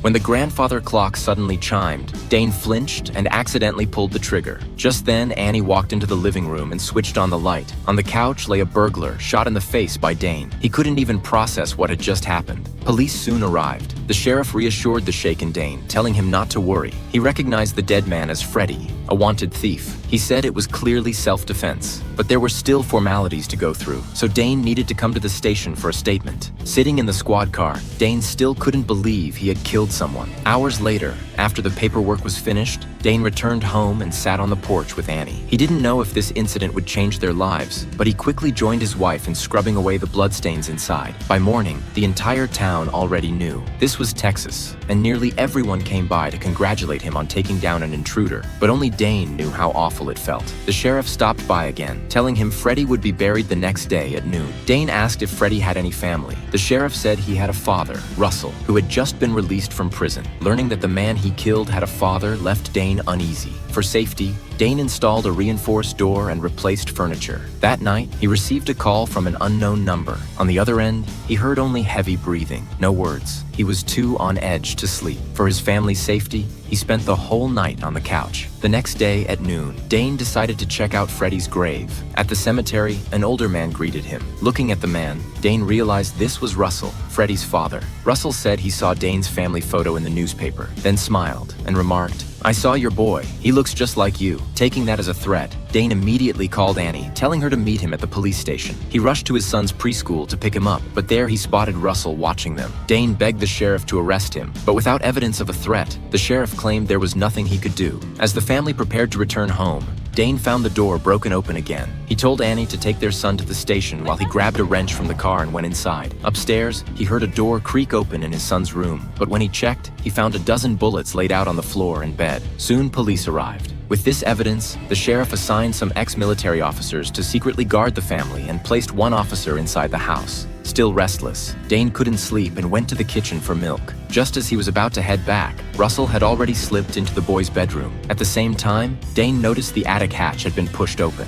When the grandfather clock suddenly chimed, Dane flinched and accidentally pulled the trigger. Just then, Annie walked into the living room and switched on the light. On the couch lay a burglar, shot in the face by Dane. He couldn't even process what had just happened. Police soon arrived. The sheriff reassured the shaken Dane, telling him not to worry. He recognized the dead man as Freddy, a wanted thief. He said it was clearly self-defense, but there were still formalities to go through, so Dane needed to come to the station for a statement. Sitting in the squad car, Dane still couldn't believe he had killed someone. Hours later, after the paperwork was finished, Dane returned home and sat on the porch with Annie. He didn't know if this incident would change their lives, but he quickly joined his wife in scrubbing away the bloodstains inside. By morning, the entire town already knew. This was Texas, and nearly everyone came by to congratulate him on taking down an intruder, but only Dane knew how awful it felt. The sheriff stopped by again, telling him Freddy would be buried the next day at noon. Dane asked if Freddy had any family. The sheriff said he had a father, Russell, who had just been released from prison. Learning that the man he killed had a father left Dane uneasy. For safety, Dane installed a reinforced door and replaced furniture. That night, he received a call from an unknown number. On the other end, he heard only heavy breathing, no words. He was too on edge to sleep. For his family's safety, he spent the whole night on the couch. The next day at noon, Dane decided to check out Freddy's grave. At the cemetery, an older man greeted him. Looking at the man, Dane realized this was Russell, Freddy's father. Russell said he saw Dane's family photo in the newspaper, then smiled and remarked, "I saw your boy. He looks just like you." Taking that as a threat, Dane immediately called Annie, telling her to meet him at the police station. He rushed to his son's preschool to pick him up, but there he spotted Russell watching them. Dane begged the sheriff to arrest him, but without evidence of a threat, the sheriff claimed there was nothing he could do. As the family prepared to return home, Dane found the door broken open again. He told Annie to take their son to the station while he grabbed a wrench from the car and went inside. Upstairs, he heard a door creak open in his son's room, but when he checked, he found a dozen bullets laid out on the floor in bed. Soon, police arrived. With this evidence, the sheriff assigned some ex-military officers to secretly guard the family and placed one officer inside the house. Still restless, Dane couldn't sleep and went to the kitchen for milk. Just as he was about to head back, Russell had already slipped into the boy's bedroom. At the same time, Dane noticed the attic hatch had been pushed open.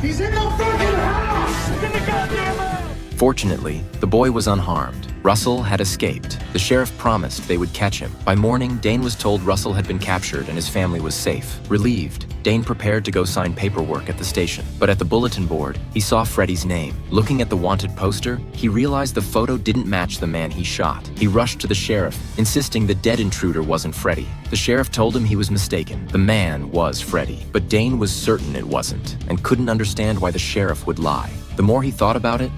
He's in the fucking house! Get the goddamn house! Fortunately, the boy was unharmed. Russell had escaped. The sheriff promised they would catch him. By morning, Dane was told Russell had been captured and his family was safe. Relieved, Dane prepared to go sign paperwork at the station. But at the bulletin board, he saw Freddy's name. Looking at the wanted poster, he realized the photo didn't match the man he shot. He rushed to the sheriff, insisting the dead intruder wasn't Freddy. The sheriff told him he was mistaken. The man was Freddy, but Dane was certain it wasn't, and couldn't understand why the sheriff would lie. The more he thought about it,